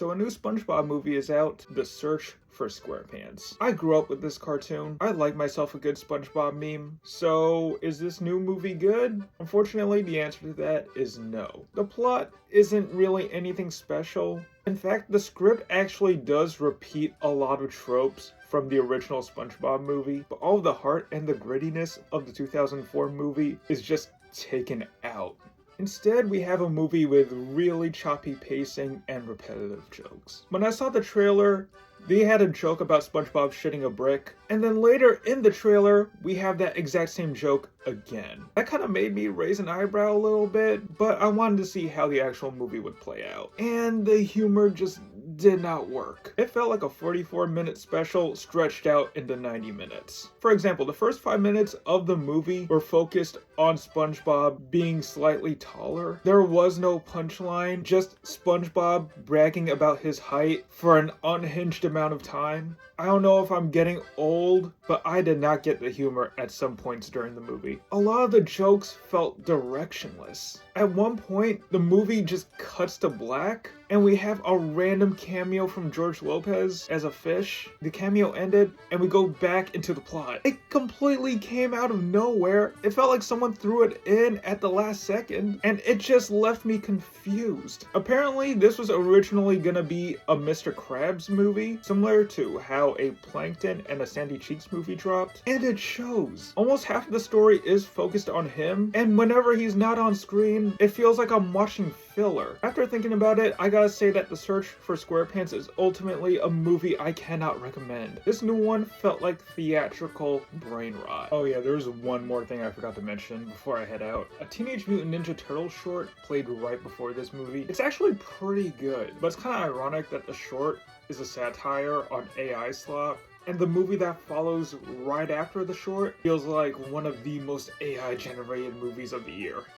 So a new Spongebob movie is out, The Search for Squarepants. I grew up with this cartoon. I like myself a good Spongebob meme. So is this new movie good? Unfortunately, the answer to that is no. The plot isn't really anything special. In fact, the script actually does repeat a lot of tropes from the original SpongeBob movie, but all of the heart and the grittiness of the 2004 movie is just taken out. Instead, we have a movie with really choppy pacing and repetitive jokes. When I saw the trailer, they had a joke about SpongeBob shitting a brick, and then later in the trailer, we have that exact same joke again. That kind of made me raise an eyebrow a little bit, but I wanted to see how the actual movie would play out. And the humor just did not work. It felt like a 44-minute special stretched out into 90 minutes. For example, the first 5 minutes of the movie were focused on SpongeBob being slightly taller. There was no punchline, just SpongeBob bragging about his height for an unhinged amount of time. I don't know if I'm getting old, but I did not get the humor at some points during the movie. A lot of the jokes felt directionless. At one point, the movie just cuts to black, and we have a random cameo from George Lopez as a fish. The cameo ended, and we go back into the plot. It completely came out of nowhere. It felt like someone threw it in at the last second, and it just left me confused. Apparently, this was originally gonna be a Mr. Krabs movie, similar to how a Plankton and a Sandy Cheeks movie dropped, and it shows. Almost half of the story is focused on him, and whenever he's not on screen, it feels like I'm watching filler. After thinking about it, I gotta say that The Search for Squarepants is ultimately a movie I cannot recommend. This new one felt like theatrical brain rot. Oh yeah, there's one more thing I forgot to mention before I head out. A Teenage Mutant Ninja Turtles short played right before this movie. It's actually pretty good, but it's kind of ironic that the short is a satire on AI Slop, and the movie that follows right after the short feels like one of the most AI-generated movies of the year.